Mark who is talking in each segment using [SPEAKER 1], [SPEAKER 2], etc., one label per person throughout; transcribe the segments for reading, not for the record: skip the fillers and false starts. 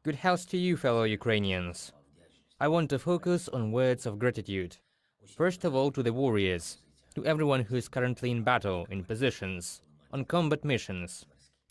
[SPEAKER 1] Good health to you, fellow Ukrainians. I want to focus on words of gratitude. First of all, to the warriors, to everyone who is currently in battle, in positions, on combat missions.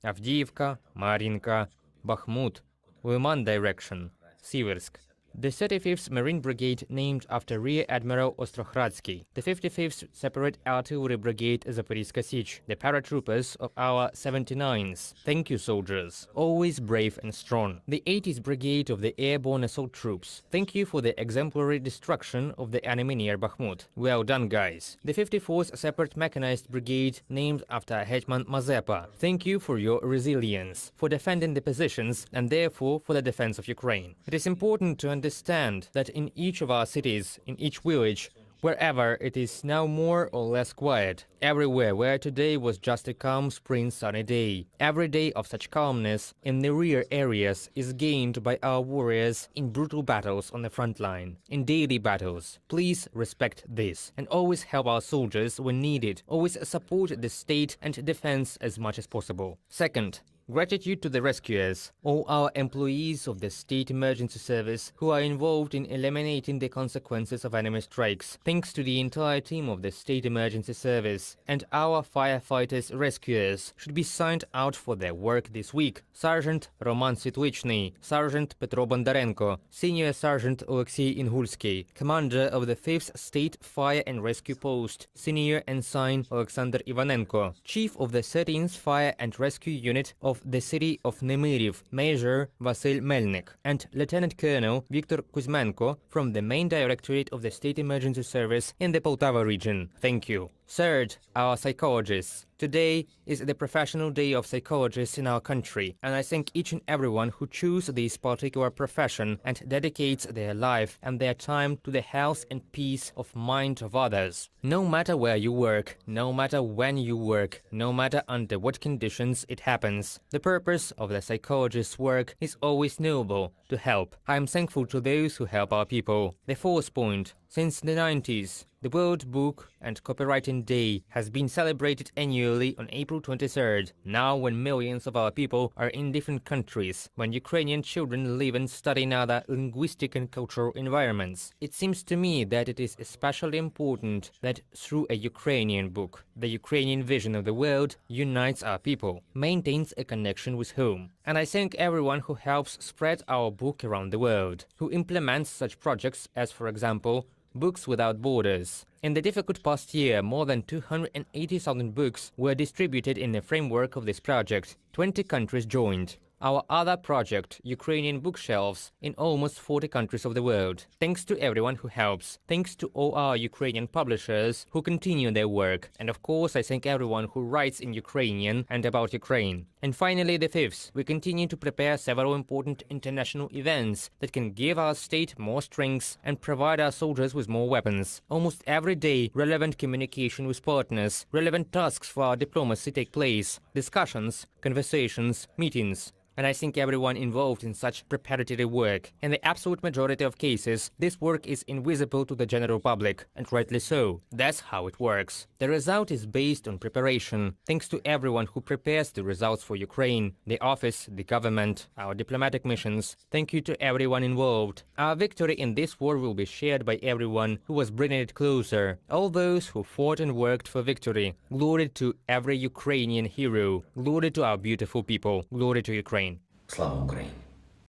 [SPEAKER 1] Avdiivka, Marinka, Bakhmut, Uman direction, Siversk. The 35th Marine Brigade named after Rear Admiral Ostrokhratsky, the 55th Separate Artillery Brigade Zaporizhzhia Sich, the paratroopers of our 79th. Thank you, soldiers, always brave and strong. The 80th Brigade of the Airborne Assault Troops. Thank you for the exemplary destruction of the enemy near Bakhmut. Well done, guys. The 54th Separate Mechanized Brigade, named after Hetman Mazepa. Thank you for your resilience, for defending the positions, and therefore for the defense of Ukraine. It is important to understand that in each of our cities, in each village, wherever it is now more or less quiet, everywhere where today was just a calm spring sunny day, every day of such calmness in the rear areas is gained by our warriors in brutal battles on the front line, in daily battles. Please respect this and always help our soldiers when needed, always support the state and defense as much as possible. Second, gratitude to the rescuers, all our employees of the State Emergency Service who are involved in eliminating the consequences of enemy strikes. Thanks to the entire team of the State Emergency Service. And our firefighters rescuers should be signed out for their work this week. Sergeant Roman Sitwichny, Sergeant Petro Bondarenko, Senior Sergeant Alexei Ingulsky, Commander of the 5th State Fire and Rescue Post, Senior Ensign Alexander Ivanenko, Chief of the 13th Fire and Rescue Unit of the city of Nemyriv, Major Vasyl Melnik, and Lieutenant Colonel Viktor Kuzmenko from the Main Directorate of the State Emergency Service in the Poltava region. Thank you. Third, our psychologists. Today is the professional day of psychologists in our country, and I thank each and everyone who choose this particular profession and dedicates their life and their time to the health and peace of mind of others. No matter where you work, no matter when you work, no matter under what conditions it happens, the purpose of the psychologist's work is always noble, to help. I am thankful to those who help our people. The fourth point, since the 90s, the World Book and Copywriting Day has been celebrated annually on April 23rd, now when millions of our people are in different countries, when Ukrainian children live and study in other linguistic and cultural environments. It seems to me that it is especially important that through a Ukrainian book, the Ukrainian vision of the world unites our people, maintains a connection with home. And I thank everyone who helps spread our book around the world, who implements such projects as, for example, Books Without Borders. In the difficult past year, more than 280,000 books were distributed in the framework of this project. 20 countries joined. Our other project, Ukrainian Bookshelves, in almost 40 countries of the world. Thanks to everyone who helps. Thanks to all our Ukrainian publishers who continue their work. And of course, I thank everyone who writes in Ukrainian and about Ukraine. And finally, the fifth, we continue to prepare several important international events that can give our state more strength and provide our soldiers with more weapons. Almost every day, relevant communication with partners, relevant tasks for our diplomacy take place. Discussions, conversations, meetings. And I think everyone involved in such preparatory work. In the absolute majority of cases, this work is invisible to the general public, and rightly so. That's how it works. The result is based on preparation. Thanks to everyone who prepares the results for Ukraine, the office, the government, our diplomatic missions. Thank you to everyone involved. Our victory in this war will be shared by everyone who was bringing it closer. All those who fought and worked for victory. Glory to every Ukrainian hero. Glory to our beautiful people. Glory to Ukraine.
[SPEAKER 2] Слава Україні!